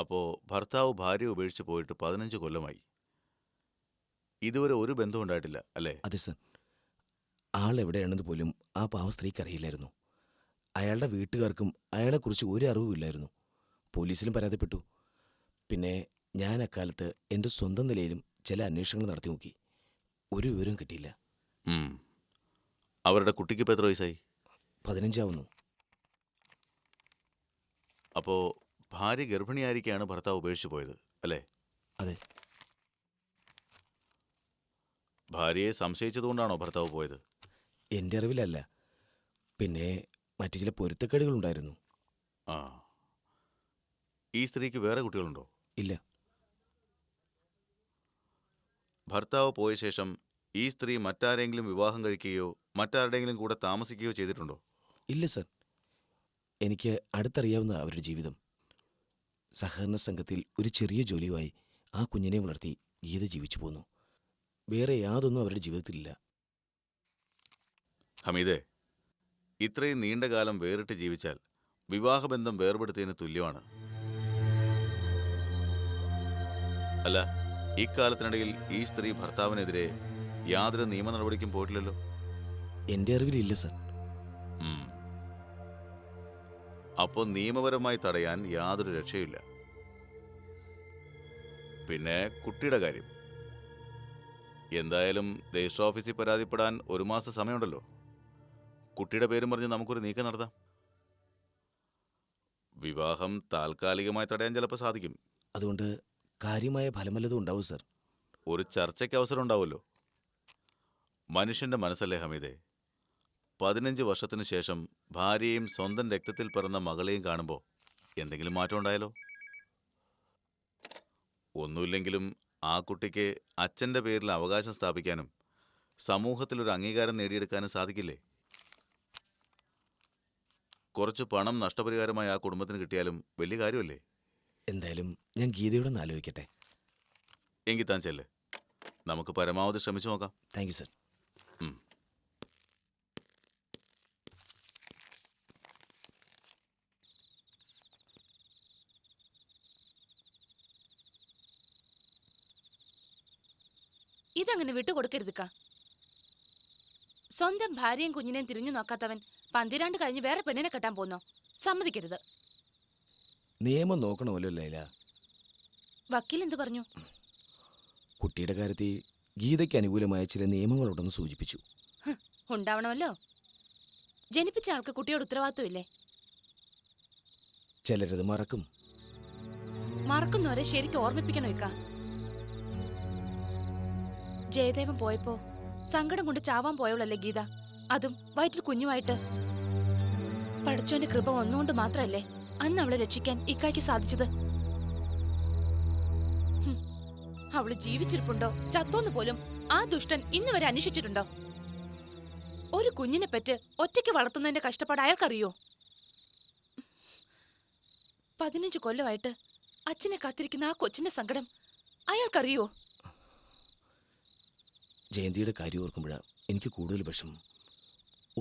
അപ്പോൾ ഭർത്താവ് ഭാര്യ ഉപേക്ഷിച്ച് പോയിട്ട് 15 കൊല്ലമായി. ഇതുവരെ ഒരു ബന്ധവും ഉണ്ടായിട്ടില്ല അല്ലേ? അതെ സർ. ആളെവിടെയാണെന്ന് പോലും ആ പാവ സ്ത്രീക്ക് അറിയില്ലായിരുന്നു. അയാളുടെ വീട്ടുകാർക്കും അയാളെക്കുറിച്ച് ഒരു അറിവുമില്ലായിരുന്നു. പോലീസിലും പരാതിപ്പെട്ടു. പിന്നെ ഞാൻ അക്കാലത്ത് എൻ്റെ സ്വന്തം നിലയിലും ചില അന്വേഷണങ്ങൾ നടത്തി നോക്കി. ഒരു വിവരവും കിട്ടിയില്ല. ഉം. അവരുടെ കുട്ടിക്ക് ഇപ്പോൾ എത്ര വയസ്സായി? 15 ആവുന്നു. അപ്പോൾ ഭാര്യ ഗർഭിണിയായിരിക്കെയാണ് ഭർത്താവ് ഉപേക്ഷിച്ച് പോയത് അല്ലേ? അതെ. ഭാര്യയെ സംശയിച്ചതുകൊണ്ടാണോ ഭർത്താവ് പോയത്? എൻ്റെ അറിവിലല്ല. പിന്നെ മറ്റു ചില പൊരുത്തക്കേടുകളുണ്ടായിരുന്നു. ആ. ഈ സ്ത്രീക്ക് വേറെ കുട്ടികളുണ്ടോ? ഇല്ല. ഭർത്താവ് പോയ ശേഷം ഈ സ്ത്രീ മറ്റാരെങ്കിലും വിവാഹം കഴിക്കുകയോ മറ്റാരുടെയെങ്കിലും കൂടെ താമസിക്കുകയോ ചെയ്തിട്ടുണ്ടോ? ഇല്ല സർ. എനിക്ക് അടുത്തറിയാവുന്ന അവരുടെ ജീവിതം. സഹകരണ സംഘത്തിൽ ഒരു ചെറിയ ജോലിയുമായി ആ കുഞ്ഞിനെ വളർത്തി ഗീത ജീവിച്ചു പോന്നു. വേറെ യാതൊന്നും അവരുടെ ജീവിതത്തിലില്ല. ഹമീദേ, ഇത്രയും നീണ്ടകാലം വേറിട്ട് ജീവിച്ചാൽ വിവാഹബന്ധം വേർപെടുത്തിയതിന് തുല്യമാണ്. അല്ല, ഇക്കാലത്തിനിടയിൽ ഈ സ്ത്രീ ഭർത്താവിനെതിരെ യാതൊരു നിയമ നടപടിക്കും പോയിട്ടില്ലല്ലോ? എൻ്റെ അറിവിലില്ല സർ. അപ്പോൾ നിയമപരമായി തടയാൻ യാതൊരു രക്ഷയില്ല. പിന്നെ കുട്ടിയുടെ കാര്യം എന്തായാലും രജിസ്റ്റർ ഓഫീസിൽ പരാതിപ്പെടാൻ 1 മാസം സമയമുണ്ടല്ലോ. കുട്ടിയുടെ പേരും പറഞ്ഞ് നമുക്കൊരു നീക്കം നടത്താം. വിവാഹം താൽക്കാലികമായി തടയാൻ ചിലപ്പോൾ സാധിക്കും. അതുകൊണ്ട് കാര്യമായ ഫലമല്ലതും ഉണ്ടാവും സർ. ഒരു ചർച്ചയ്ക്ക് അവസരം ഉണ്ടാവുമല്ലോ. മനുഷ്യന്റെ മനസ്സല്ലേ ഹമീദേ. 15 വർഷത്തിനു ശേഷം ഭാര്യയും സ്വന്തം രക്തത്തിൽ പിറന്ന മകളെയും കാണുമ്പോൾ എന്തെങ്കിലും മാറ്റം ഉണ്ടായാലോ? ഒന്നുമില്ലെങ്കിലും ആ കുട്ടിക്ക് അച്ഛൻ്റെ പേരിൽ അവകാശം സ്ഥാപിക്കാനും സമൂഹത്തിലൊരു അംഗീകാരം നേടിയെടുക്കാനും സാധിക്കില്ലേ? കുറച്ച് പണം നഷ്ടപരിഹാരമായി ആ കുടുംബത്തിന് കിട്ടിയാലും വലിയ കാര്യമല്ലേ? എന്തായാലും ഞാൻ ഗീതയോടൊന്ന് ആലോചിക്കട്ടെ. എങ്കിൽ താൻ ചെല്ല്. നമുക്ക് പരമാവധി ശ്രമിച്ചു നോക്കാം. Thank you sir. ഇതങ്ങനെ വിട്ടുകൊടുക്കരുതുക്ക. സ്വന്തം ഭാര്യയും കുഞ്ഞിനെയും തിരിഞ്ഞു നോക്കാത്തവൻ 12 കഴിഞ്ഞ് വേറെ പെണ്ണിനെ കെട്ടാൻ പോന്നോ? സമ്മതിക്കരുത്. നിയമം നോക്കണമല്ലോ ലൈല. വക്കീൽ എന്തു പറഞ്ഞു? കുട്ടിയുടെ കാര്യത്തിൽ ഗീതയ്ക്ക് അനുകൂലമായ ചില നിയമങ്ങളുണ്ടെന്ന് സൂചിപ്പിച്ചു. ഉണ്ടാവണമല്ലോ. ജനിപ്പിച്ച ആൾക്ക് കുട്ടിയോട് ഉത്തരവാദിത്വമില്ലേ? ചിലരത് മറക്കും. മറക്കുന്നവരെ ശരിക്കും ഓർമ്മിപ്പിക്കണോ ഇക്ക? ജയദേവൻ പോയപ്പോ സങ്കടം കൊണ്ട് ചാവാൻ പോയവളല്ലേ ഗീത, അതും വയറ്റിൽ കുഞ്ഞുമായിട്ട്. പടച്ചോന്റെ കൃപ ഒന്നുകൊണ്ട് മാത്രല്ലേ അന്ന് അവളെ രക്ഷിക്കാൻ ഇക്കായ്ക്ക് സാധിച്ചത്. അവള് ജീവിച്ചിരിപ്പുണ്ടോ ചത്തോന്ന് പോലും ആ ദുഷ്ടൻ ഇന്ന് വരെ അന്വേഷിച്ചിട്ടുണ്ടോ? ഒരു കുഞ്ഞിനെ പെറ്റ് ഒറ്റയ്ക്ക് വളർത്തുന്നതിന്റെ കഷ്ടപ്പാട് അയാൾക്കറിയോ? 15 കൊല്ലമായിട്ട് അച്ഛനെ കാത്തിരിക്കുന്ന ആ കൊച്ചിന്റെ സങ്കടം അയാൾക്കറിയോ? ജയന്തിയുടെ കാര്യം ഓർക്കുമ്പോഴാണ് എനിക്ക് കൂടുതൽ വിഷമം.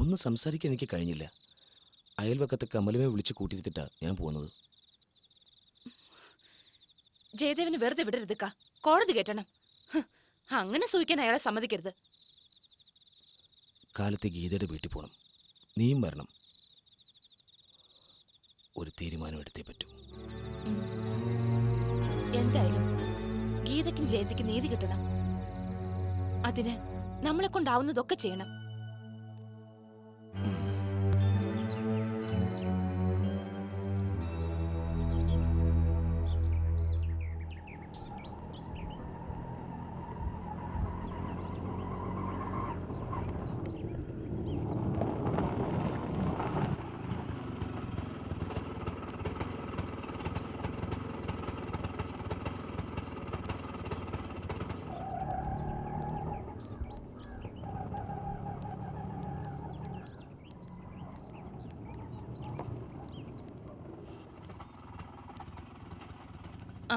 ഒന്നും സംസാരിക്കാൻ എനിക്ക് കഴിഞ്ഞില്ല. അയൽവക്കത്തെ കമലമേ വിളിച്ച് കൂട്ടിയിരുത്തിട്ടാണ് ഞാൻ പോകുന്നത്. ജയദേവന് വെറുതെ വിടരുതുക്ക. കോടതി കയറ്റണം. അങ്ങനെ സൂഹിക്കാൻ അയാളെ സമ്മതിക്കരുത്. കാലത്തെ ഗീതയുടെ വീട്ടിൽ പോകണം. നീയും വരണം. ഒരു തീരുമാനം എടുത്തേ പറ്റൂ. എന്തായാലും ഗീതയ്ക്കും ജയന്തിക്കും നീതി കിട്ടണം. അതിന് നമ്മളെ കൊണ്ടാവുന്നതൊക്കെ ചെയ്യണം.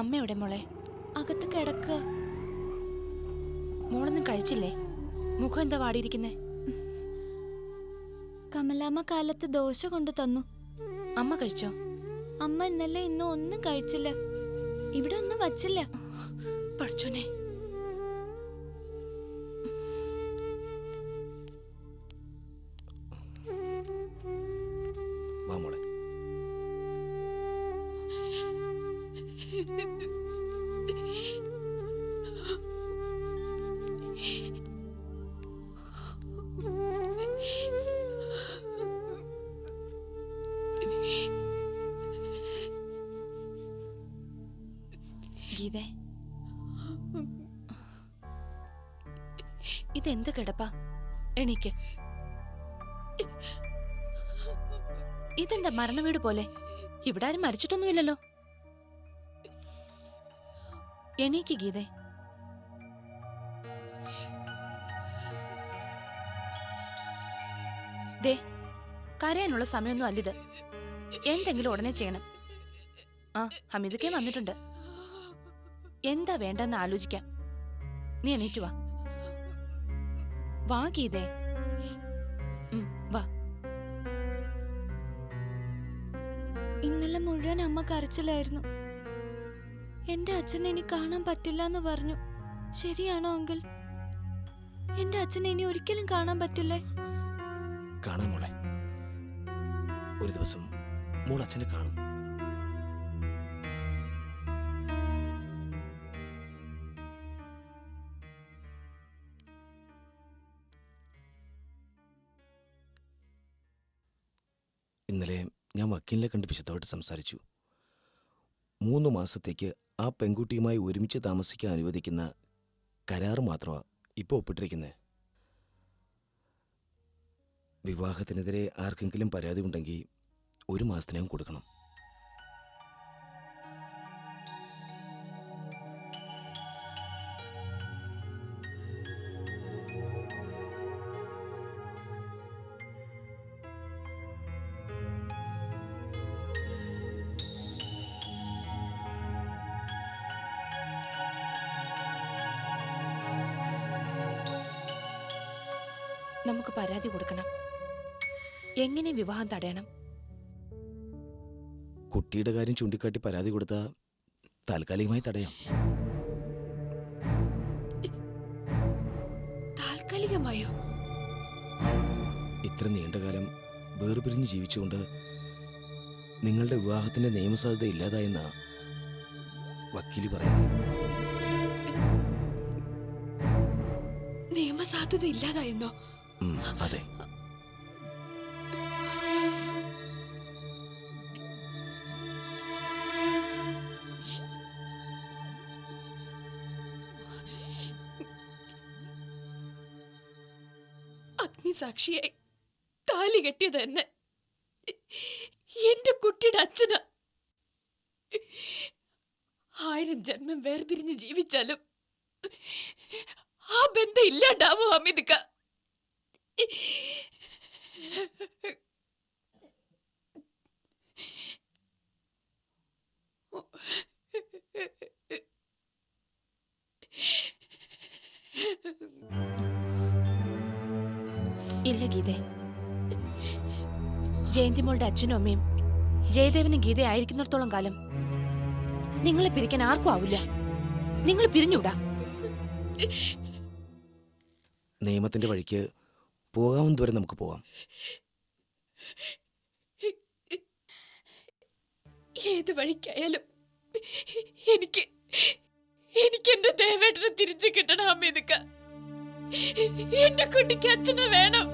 അമ്മയുടെ മോളെ അകത്ത് കിടക്കുക. മോളൊന്നും കഴിച്ചില്ലേ? മുഖം എന്താ വാടിയിരിക്കുന്നേ? കമലാമ്മ കാലത്ത് ദോശ കൊണ്ടു തന്നു. അമ്മ കഴിച്ചോ? അമ്മ ഇന്നലെ ഇന്നും ഒന്നും കഴിച്ചില്ല. ഇവിടെ ഒന്നും വച്ചില്ല. പഠിച്ചോനെ, വാ മോളെ. ഗീതേ, ഇതെന്ത് കിടപ്പാ? എണീക്ക്. ഇതെന്താ മരണവീട് പോലെ? ഇവിടെ ആരും മരിച്ചിട്ടൊന്നുമില്ലല്ലോ. എണീക്ക് ഗീതേ. ദേ, കരയാനുള്ള സമയമൊന്നും അല്ലിത്. എന്തെങ്കിലും ഉടനെ ചെയ്യണം. ആ, ഹമീദൊക്കെ വന്നിട്ടുണ്ട്. എന്താ വേണ്ടെന്ന് ആലോചിക്കാം. നീ എണീറ്റു വാ. വാ ഗീതേ, വാ. ഇന്നലെ മുഴുവൻ അമ്മ കരച്ചിലായിരുന്നു. എന്റെ അച്ഛനെ ഇനി കാണാൻ പറ്റില്ല എന്ന് പറഞ്ഞു. ശരിയാണോ അങ്കിൾ? എന്റെ അച്ഛനെ ഇനി ഒരിക്കലും കാണാൻ പറ്റില്ലേ? കാണാം മോളെ. ഒരു ദിവസം മോൾ അച്ഛനെ കാണും. ഇന്നലെ ഞാൻ വക്കീലിനെ കണ്ട് വിശദമായിട്ട് സംസാരിച്ചു. 3 മാസത്തേക്ക് ആ പെൺകുട്ടിയുമായി ഒരുമിച്ച് താമസിക്കാൻ അനുവദിക്കുന്ന കരാറ് മാത്രമാണ് ഇപ്പോൾ ഒപ്പിട്ടിരിക്കുന്നത്. വിവാഹത്തിനെതിരെ ആർക്കെങ്കിലും പരാതി ഉണ്ടെങ്കിൽ 1 മാസത്തിനകം കൊടുക്കണം. നമുക്ക് പരാതി കൊടുക്കണം. എങ്ങനെ വിവാഹം തടയണം? കുട്ടിയുടെ കാര്യം ചൂണ്ടിക്കാട്ടി പരാതി കൊടുത്താൽ താൽക്കാലികമായി തടയാം. താൽക്കാലികമായോ? ഇത്ര നീണ്ടകാലം വേർപിരിഞ്ഞ് ജീവിച്ചുകൊണ്ട് നിങ്ങളുടെ വിവാഹത്തിന്റെ നിയമസാധ്യത ഇല്ലാതായെന്നാ വക്കീല് പറയുന്നു. നിയമസാധ്യത ഇല്ലാതായെന്നോ? അതെ. അഗ്നിസാക്ഷിയായി താലി കെട്ടിയത് തന്നെ എന്റെ കുട്ടിയുടെ അച്ഛന. 1000 ജന്മം വേർപിരിഞ്ഞ് ജീവിച്ചാലും ആ ബന്ധം ഇല്ലാണ്ടാവോ ഹമീദ്ക്ക? ഇല്ല ഗീതേ, ജയന്തിമോളുടെ അച്ഛനും അമ്മയും ജയദേവനും ഗീത ആയിരിക്കുന്നിടത്തോളം കാലം നിങ്ങളെ പിരിക്കാൻ ആർക്കും ആവില്ല. നിങ്ങൾ പിരിഞ്ഞൂടാ. നിയമത്തിന്റെ വഴിക്ക് പോകാവുന്നതുവരെ നമുക്ക് പോവാം. ഏത് വഴിക്കായാലും എനിക്ക് എന്റെ ദേവേട്ടനെ തിരിച്ചു കിട്ടണം ഹമീദ്ക്ക. എന്റെ കുട്ടിക്ക് അച്ഛനെ വേണം.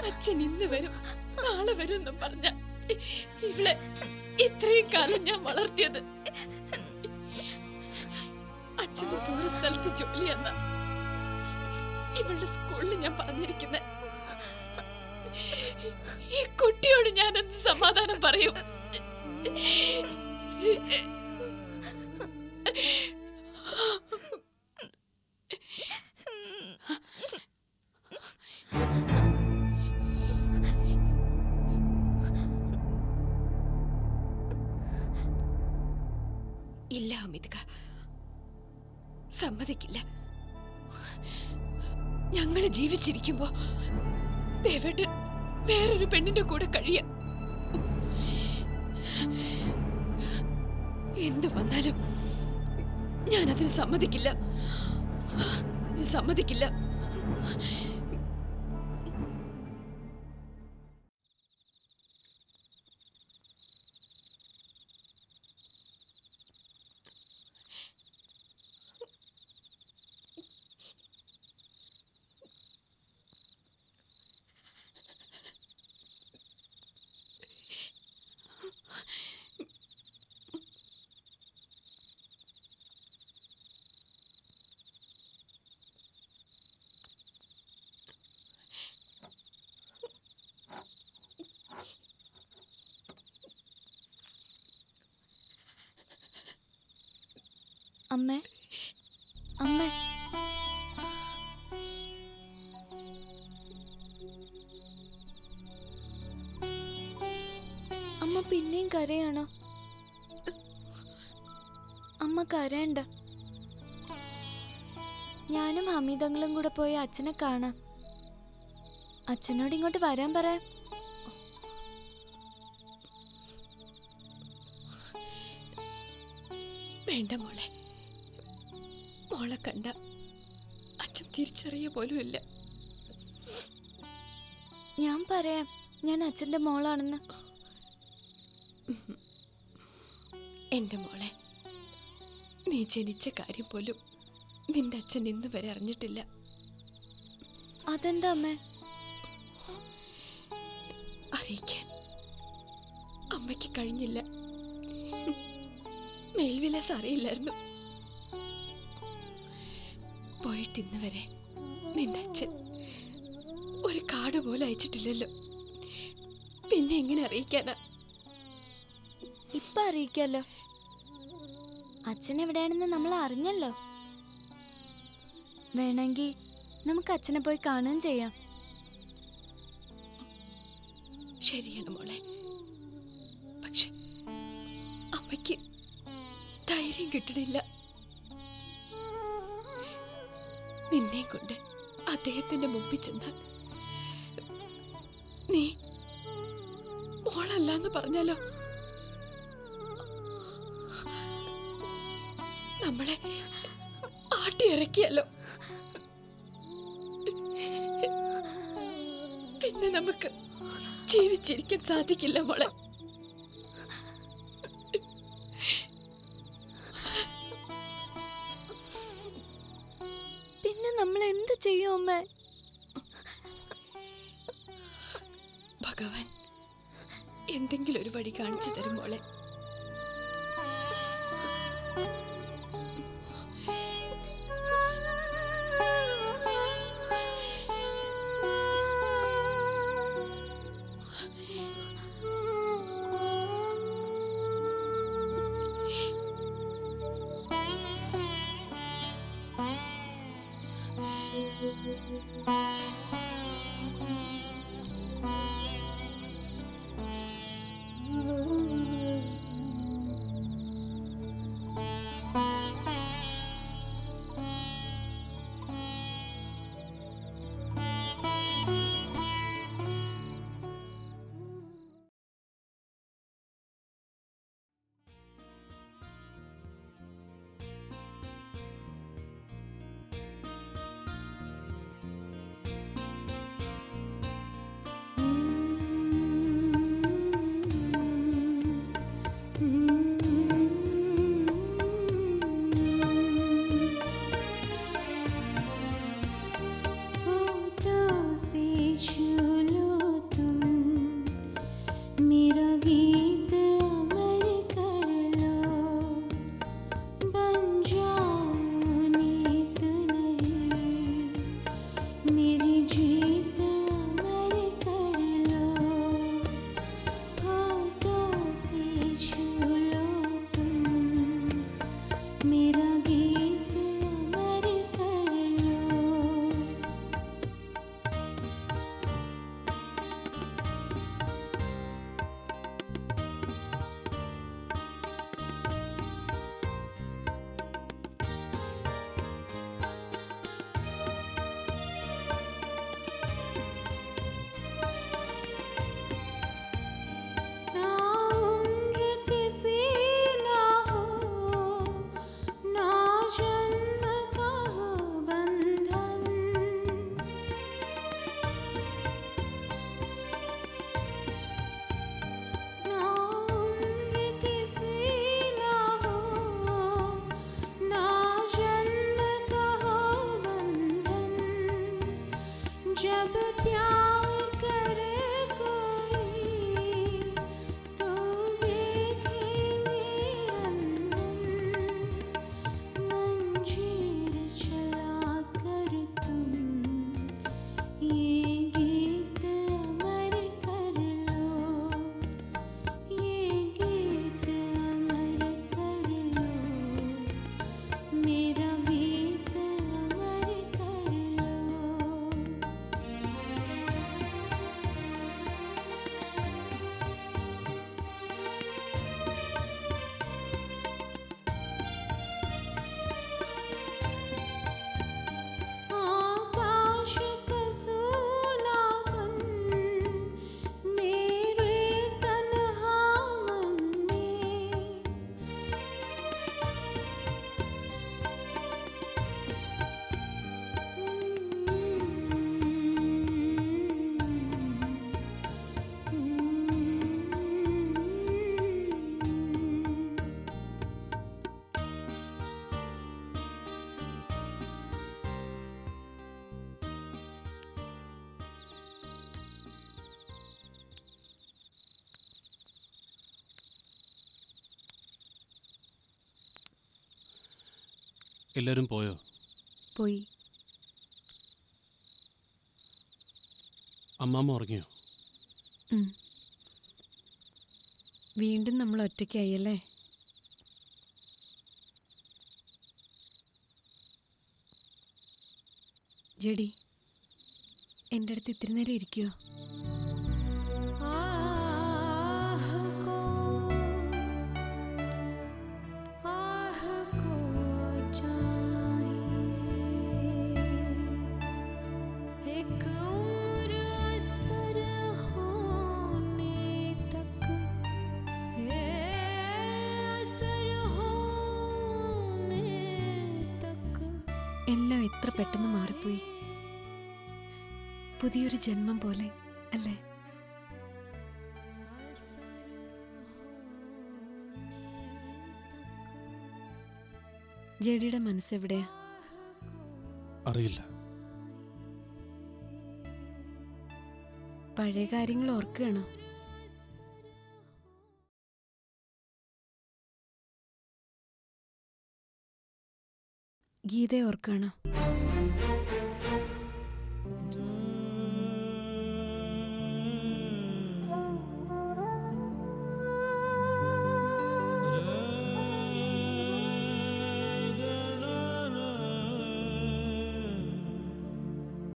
അച്ഛൻ ഇന്ന് വരും നാളെ വരും എന്നും പറഞ്ഞ ഇവളെ ഇത്രയും കാലം ഞാൻ വളർത്തിയത്. അച്ഛന് ദൂര സ്ഥലത്ത് ജോലി എന്ന ഇവളുടെ സ്കൂളിൽ ഞാൻ പറഞ്ഞിരിക്കുന്നത്. ഈ കുട്ടിയോട് ഞാൻ എന്ത് സമാധാനം പറയും? ഹമിദ്ക, സമ്മതിക്കില്ല. ഞങ്ങള് ജീവിച്ചിരിക്കുമ്പോ ദേവേട്ടൻ വേറൊരു പെണ്ണിന്റെ കൂടെ കഴിയ. എന്തു വന്നാലും ഞാനതിന് സമ്മതിക്കില്ല, സമ്മതിക്കില്ല. അമ്മേ, അമ്മേ, അമ്മ പിന്നെയും കരയാണോ? അമ്മ കരയണ്ട. ഞാനും ഹമീദങ്ങളും കൂടെ പോയി അച്ഛനെ കാണാം. അച്ഛനോട് ഇങ്ങോട്ട് വരാൻ പറയാം. വേണ്ട മോളെ, മോളെ കണ്ട അച്ഛൻ തിരിച്ചറിയ പോലും ഇല്ല. ഞാൻ പറയാം ഞാൻ അച്ഛന്റെ മോളാണെന്ന്. എന്റെ മോളെ, നീ ജനിച്ച കാര്യം പോലും നിന്റെ അച്ഛൻ ഇന്ന് വരെ അറിഞ്ഞിട്ടില്ല. അതെന്താ അമ്മേ? അറിയിക്കാൻ അമ്മയ്ക്ക് കഴിഞ്ഞില്ല. മേൽവിലാസം അറിയില്ലായിരുന്നു. പോയിട്ട് ഇന്ന് വരെ നിന്റെ അച്ഛൻ ഒരു കാർഡ് പോലും അയച്ചിട്ടില്ലല്ലോ. പിന്നെ എങ്ങനെ അറിയിക്കാനാ? ഇപ്പൊ അറിയിക്കാലോ. അച്ഛൻ എവിടെയാണെന്ന് നമ്മൾ അറിഞ്ഞല്ലോ. വേണമെങ്കിൽ നമുക്ക് അച്ഛനെ പോയി കാണുകയും ചെയ്യാം. ശരിയാണ് മോളെ, പക്ഷെ അമ്മയ്ക്ക് ധൈര്യം കിട്ടണില്ല. നിന്നെ കൊണ്ട് അദ്ദേഹത്തിന്റെ മുമ്പിൽ ചെന്നാൽ നീ മോളല്ലാന്ന് പറഞ്ഞാലോ നമ്മളെ ആട്ടി ഇറക്കിയല്ലോ. പിന്നെ നമുക്ക് ജീവിച്ചിരിക്കാൻ സാധിക്കില്ല മോളെ. പിന്നെ നമ്മൾ എന്ത് ചെയ്യും അമ്മേ? ഭഗവാൻ എന്തെങ്കിലും ഒരു വഴി കാണിച്ചു തരും മോളെ. എല്ലാവരും പോയോ? പോയി. അമ്മാമ്മ ഉറങ്ങിയോ? ഉം. വീണ്ടും നമ്മൾ ഒറ്റയ്ക്കായല്ലേ? ജെടി, എൻ്റെ അടുത്ത് ഇത്തിരി നേരം ഇരിക്കുമോ? എല്ലാം എത്ര പെട്ടെന്ന് മാറിപ്പോയി. പുതിയൊരു ജന്മം പോലെ അല്ലേ? ജെഡിയുടെ മനസ്സെവിടെയാ? അറിയില്ല. പഴയ കാര്യങ്ങൾ ഓർക്കുകയാണോ? ഗീതയെ ഓർക്കുകയാണോ?